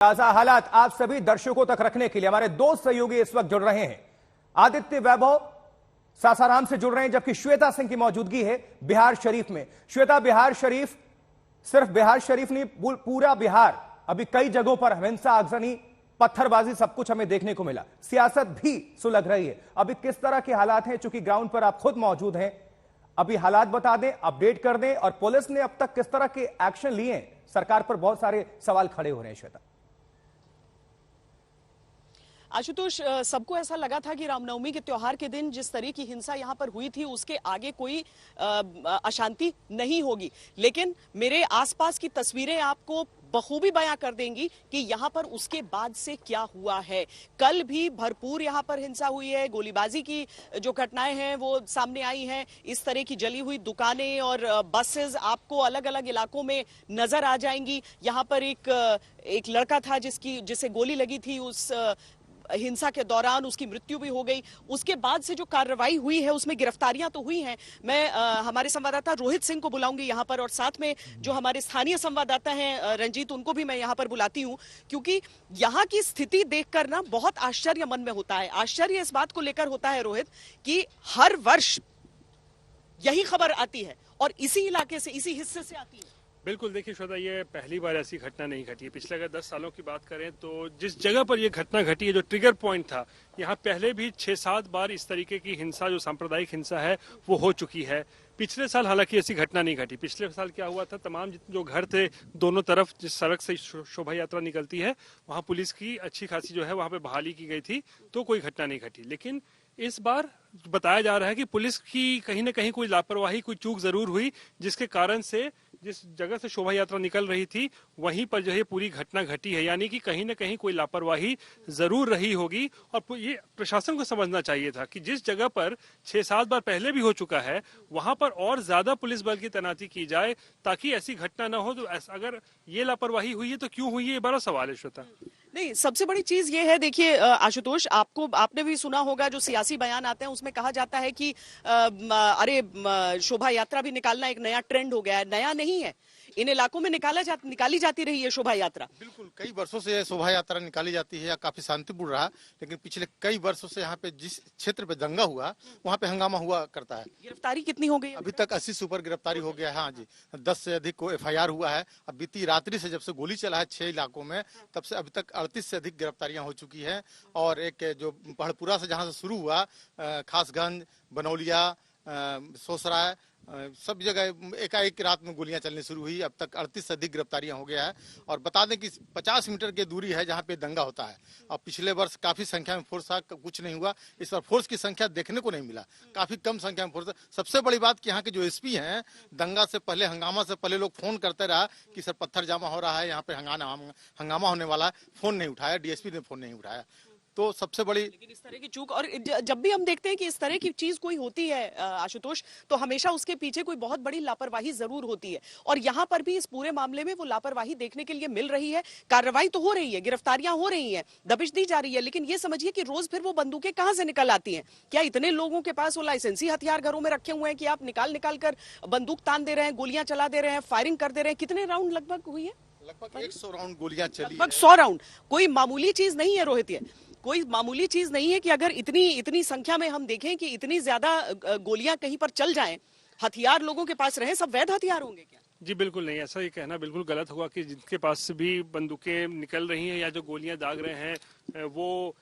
ताजा हालात आप सभी दर्शकों तक रखने के लिए हमारे दो सहयोगी इस वक्त जुड़ रहे हैं। आदित्य वैभव सासाराम से जुड़ रहे हैं, जबकि श्वेता सिंह की मौजूदगी है बिहार शरीफ में। श्वेता, बिहार शरीफ, सिर्फ बिहार शरीफ नहीं, पूरा बिहार अभी कई जगहों पर हिंसा, आगजनी, पत्थरबाजी सब कुछ हमें देखने को मिला। सियासत भी सुलग रही है। अभी किस तरह के हालात हैं? चूंकि ग्राउंड पर आप खुद मौजूद हैं, अभी हालात बता दें, अपडेट कर दें, और पुलिस ने अब तक किस तरह के एक्शन लिए हैं? सरकार पर बहुत सारे सवाल खड़े हो रहे हैं। श्वेता। आशुतोष, सबको ऐसा लगा था कि रामनवमी के त्योहार के दिन जिस तरह की हिंसा यहां पर हुई थी उसके आगे कोई अशांति नहीं होगी, लेकिन मेरे आसपास की तस्वीरें आपको बखूबी बयां कर देंगी कि यहां पर उसके बाद से क्या हुआ है। कल भी भरपूर यहां पर हिंसा हुई है, गोलीबाजी की जो घटनाएं हैं वो सामने आई हैं। इस तरह की जली हुई दुकानें और बसेस आपको अलग अलग इलाकों में नजर आ जाएंगी। यहां पर एक लड़का था जिसे गोली लगी थी, उस हिंसा के दौरान उसकी मृत्यु भी हो गई। उसके बाद से जो कार्रवाई हुई है उसमें गिरफ्तारियां तो हुई हैं। मैं हमारे संवाददाता रोहित सिंह को बुलाऊंगी यहां पर, और साथ में जो हमारे स्थानीय संवाददाता हैं रंजीत, उनको भी मैं यहां पर बुलाती हूं, क्योंकि यहां की स्थिति देखकर ना बहुत आश्चर्य मन में होता है। आश्चर्य इस बात को लेकर होता है रोहित कि हर वर्ष यही खबर आती है और इसी इलाके से, इसी हिस्से से आती है। बिल्कुल, देखिए श्वेता, ये पहली बार ऐसी घटना नहीं घटी है। पिछले अगर 10 सालों की बात करें तो जिस जगह पर ये घटना घटी है, जो ट्रिगर पॉइंट था, यहाँ पहले भी 6-7 बार इस तरीके की हिंसा, जो सांप्रदायिक हिंसा है, वो हो चुकी है। पिछले साल हालांकि ऐसी घटना नहीं घटी। पिछले साल क्या हुआ था, तमाम जो घर थे दोनों तरफ, जिस सड़क से शोभा यात्रा निकलती है, वहाँ पुलिस की अच्छी खासी जो है वहाँ पे बहाली की गई थी, तो कोई घटना नहीं घटी। लेकिन इस बार बताया जा रहा है कि पुलिस की कहीं ना कहीं कोई लापरवाही, कोई चूक जरूर हुई, जिसके कारण से जिस जगह से शोभा यात्रा निकल रही थी वहीं पर जो है पूरी घटना घटी है। यानी कि कहीं ना कहीं कोई लापरवाही जरूर रही होगी, और ये प्रशासन को समझना चाहिए था कि जिस जगह पर 6-7 बार पहले भी हो चुका है वहां पर और ज्यादा पुलिस बल की तैनाती की जाए, ताकि ऐसी घटना न हो। तो अगर ये लापरवाही हुई है तो क्यों हुई है, ये बड़ा सवाल है श्वेता। नहीं, सबसे बड़ी चीज ये है, देखिए आशुतोष, आपने भी सुना होगा जो सियासी बयान आते हैं उसमें कहा जाता है कि अरे शोभा यात्रा भी निकालना एक नया ट्रेंड हो गया है। नया नहीं है, इन इलाकों में निकाली जाती रही है शोभा यात्रा। बिल्कुल, कई वर्षों से शोभा यात्रा निकाली जाती है, काफी शांतिपूर्ण रहा, लेकिन पिछले कई वर्षों से यहाँ पे जिस क्षेत्र पे दंगा हुआ वहाँ पे हंगामा हुआ करता है। गिरफ्तारी कितनी हो गई? अभी तक 80 से ऊपर गिरफ्तारी हो गया है। हाँ जी, 10 से अधिक को FIR हुआ है। अब बीती रात्रि से जब से गोली चला है 6 इलाकों में, तब से अभी तक 38 से अधिक गिरफ्तारियां हो चुकी है। और एक जो पहाड़पुरा से जहाँ से शुरू हुआ, खासगंज, बनौलिया, सोसराय, सब जगह एकाएक रात में गोलियां चलनी शुरू हुई। अब तक 38 से अधिक गिरफ्तारियां हो गया है। और बता दें कि 50 मीटर की दूरी है जहां पे दंगा होता है। और पिछले वर्ष काफी संख्या में फोर्स था, कुछ नहीं हुआ। इस बार फोर्स की संख्या देखने को नहीं मिला, काफी कम संख्या में फोर्स। सबसे बड़ी बात कि यहाँ के जो SP हैं, दंगा से पहले, हंगामा से पहले लोग फोन करते रहा कि सर पत्थर जमा हो रहा है, यहाँ पे हंगामा होने वाला है, फोन नहीं उठाया, DSP ने फोन नहीं उठाया। तो सबसे बड़ी, लेकिन इस तरह की चूक, और जब भी हम देखते हैं कि इस तरह की चीज कोई होती है आशुतोष, तो हमेशा उसके पीछे कोई बहुत बड़ी लापरवाही जरूर होती है। और यहाँ पर भी इस पूरे मामले में वो लापरवाही देखने के लिए मिल रही है। कार्रवाई तो हो रही है, गिरफ्तारियां हो रही हैं, दबिश दी जा रही है, लेकिन ये समझिए कि रोज फिर वो बंदूकें कहां से निकल आती हैं? क्या इतने लोगों के पास वो लाइसेंसी हथियार घरों में रखे हुए हैं कि आप निकाल कर बंदूक तान दे रहे हैं, गोलियां चला दे रहे हैं, फायरिंग कर दे रहे हैं? कितने राउंड लगभग हुई है? लगभग 100 राउंड गोलियां चली, लगभग 100 राउंड। कोई मामूली चीज नहीं है रोहित, ये कोई मामूली चीज नहीं है कि अगर इतनी संख्या में हम देखें कि इतनी ज्यादा गोलियां कहीं पर चल जाएं, हथियार लोगों के पास रहे, सब वैध हथियार होंगे क्या? जी बिल्कुल नहीं, ऐसा ये कहना बिल्कुल गलत होगा कि जिनके पास से भी बंदूकें निकल रही हैं या जो गोलियां दाग रहे हैं वो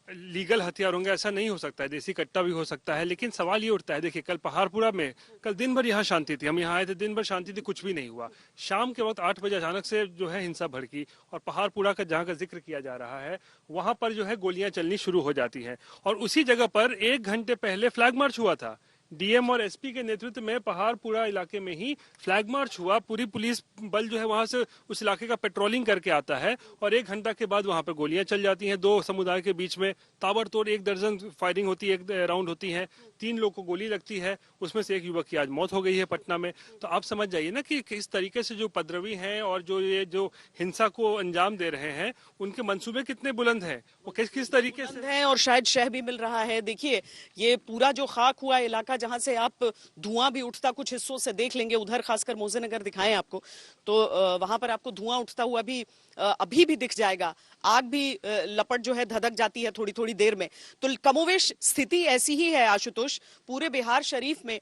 लीगल हथियार होंगे, ऐसा नहीं हो सकता है। देसी कट्टा भी हो सकता है। लेकिन सवाल ये उठता है, देखिए कल पहाड़पुरा में, कल दिन भर यहाँ शांति थी, हम यहाँ आए थे, दिन भर शांति थी, कुछ भी नहीं हुआ। शाम के वक्त 8 बजे अचानक से जो है हिंसा भड़की, और पहाड़पुरा का जहाँ का जिक्र किया जा रहा है वहां पर जो है गोलियां चलनी शुरू हो जाती है। और उसी जगह पर 1 घंटे पहले फ्लैग मार्च हुआ था। DM और SP के नेतृत्व में पहाड़पुरा इलाके में ही फ्लैग मार्च हुआ। पूरी पुलिस बल जो है वहां से उस इलाके का पेट्रोलिंग करके आता है, और 1 घंटा के बाद वहां पर गोलियां चल जाती हैं। 2 समुदाय के बीच में ताबड़तोड़ 1 दर्जन फायरिंग होती है, 1 राउंड होती है, 3 लोग को गोली लगती है, उसमें से 1 युवक की आज मौत हो गई है पटना में। तो आप समझ जाइए ना कि किस तरीके से जो उपद्रवी हैं और जो हिंसा को अंजाम दे रहे हैं, उनके मंसूबे कितने बुलंद हैं, वो किस तरीके से हैं, और शायद शह भी मिल रहा है। देखिए ये पूरा जो खाक हुआ इलाका, जहां से आप धुआं भी उठता, कुछ हिस्सों से देख लेंगे उधर, खासकर मोजेनगर दिखाएं आपको, तो वहां पर आपको धुआं उठता हुआ भी अभी भी दिख जाएगा, आग भी लपट जो है धधक जाती है थोड़ी थोड़ी देर में। तो कमोवेश स्थिति ऐसी ही है आशुतोष पूरे बिहार शरीफ में।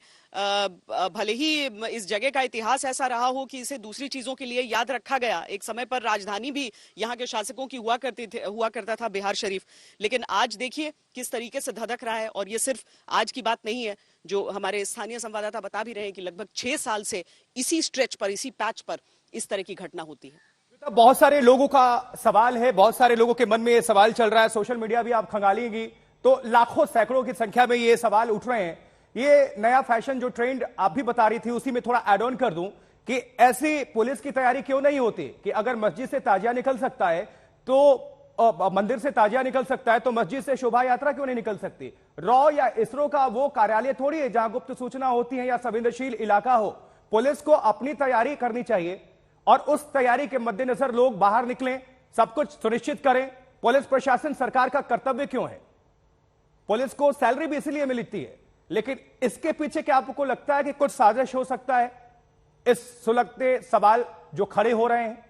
भले ही इस जगह का इतिहास ऐसा रहा हो कि इसे दूसरी चीजों के लिए याद रखा गया, एक समय पर राजधानी भी यहाँ के शासकों की हुआ करता था बिहार शरीफ, लेकिन आज देखिए किस तरीके से धधक रहा है। और ये सिर्फ आज की बात नहीं है, जो हमारे स्थानीय संवाददाता बता भी रहे हैं कि लगभग 6 साल से इसी स्ट्रेच पर, इसी पैच पर इस तरह की घटना होती है। बहुत सारे लोगों का सवाल है, बहुत सारे लोगों के मन में ये सवाल चल रहा है, सोशल मीडिया भी आप खंगालेंगी तो लाखों सैकड़ों की संख्या में ये सवाल उठ रहे हैं। ये नया फैशन जो ट्रेंड आप भी बता रही थी, उसी में थोड़ा ऐड ऑन कर दूं कि ऐसी पुलिस की तैयारी क्यों नहीं होती कि अगर मस्जिद से ताजिया निकल सकता है तो मंदिर से ताजिया निकल सकता है तो मस्जिद से शोभा यात्रा क्यों नहीं निकल सकती? रॉ या इसरो का वो कार्यालय थोड़ी है जहां गुप्त सूचना होती है या संवेदनशील इलाका हो। पुलिस को अपनी तैयारी करनी चाहिए और उस तैयारी के मद्देनजर लोग बाहर निकलें, सब कुछ सुनिश्चित करें। पुलिस प्रशासन सरकार का कर्तव्य क्यों है? पुलिस को सैलरी भी इसलिए मिलती है, लेकिन इसके पीछे क्या आपको लगता है कि कुछ साजिश हो सकता है? इस सुलगते सवाल जो खड़े हो रहे हैं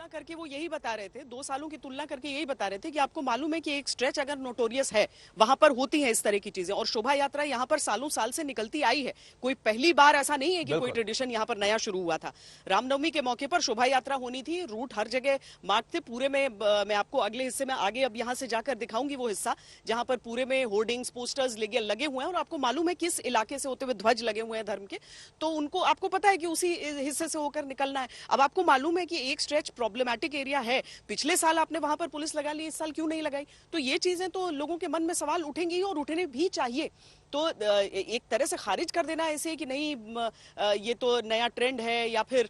करके वो यही बता रहे थे, 2 सालों की तुलना करके यही बता रहे थे कि आपको मालूम है कि एक स्ट्रेच अगर नोटोरियस है वहां पर होती है इस तरह की चीजें, और शोभा यात्रा यहां पर सालों साल से निकलती आई है। कोई पहली बार ऐसा नहीं है कि कोई ट्रेडिशन यहां पर नया शुरू हुआ था। रामनवमी के मौके पर शोभा यात्रा होनी थी, रूट हर जगह मार्क थे पूरे में। मैं आपको अगले हिस्से में आगे अब यहां से जाकर दिखाऊंगी वो हिस्सा जहां पर पूरे में होर्डिंग्स पोस्टर्स लगे हुए हैं और आपको मालूम है किस इलाके से होते हुए ध्वज लगे हुए हैं धर्म के, तो उनको आपको पता है कि उसी हिस्से से होकर निकलना है। अब आपको मालूम है कि एक स्ट्रेच प्रॉब्लमैटिक एरिया है, पिछले साल आपने वहां पर पुलिस लगा ली, इस साल क्यों नहीं लगाई? तो ये चीजें तो लोगों के मन में सवाल उठेंगी और उठने भी चाहिए। तो एक तरह से खारिज कर देना ऐसे कि नहीं ये तो नया ट्रेंड है या फिर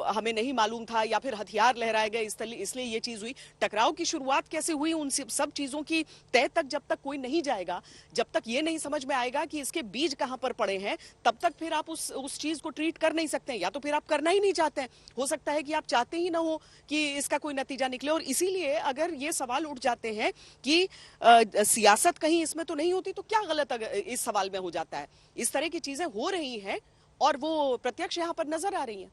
हमें नहीं मालूम था या फिर हथियार लहराए गए इसलिए ये चीज हुई। टकराव की शुरुआत कैसे हुई, उन सब चीजों की तय तक जब तक कोई नहीं जाएगा, जब तक ये नहीं समझ में आएगा कि इसके बीज कहां पर पड़े हैं, तब तक फिर आप उस चीज को ट्रीट कर नहीं सकते हैं। या तो फिर आप करना ही नहीं चाहते हैं, हो सकता है कि आप चाहते ही ना हो कि इसका कोई नतीजा निकले। और इसीलिए अगर ये सवाल उठ जाते हैं कि सियासत कहीं इसमें तो नहीं होती, तो क्या गलत इस सवाल में हो जाता है? इस तरह की चीजें हो रही हैं और वो प्रत्यक्ष यहां पर नजर आ रही हैं।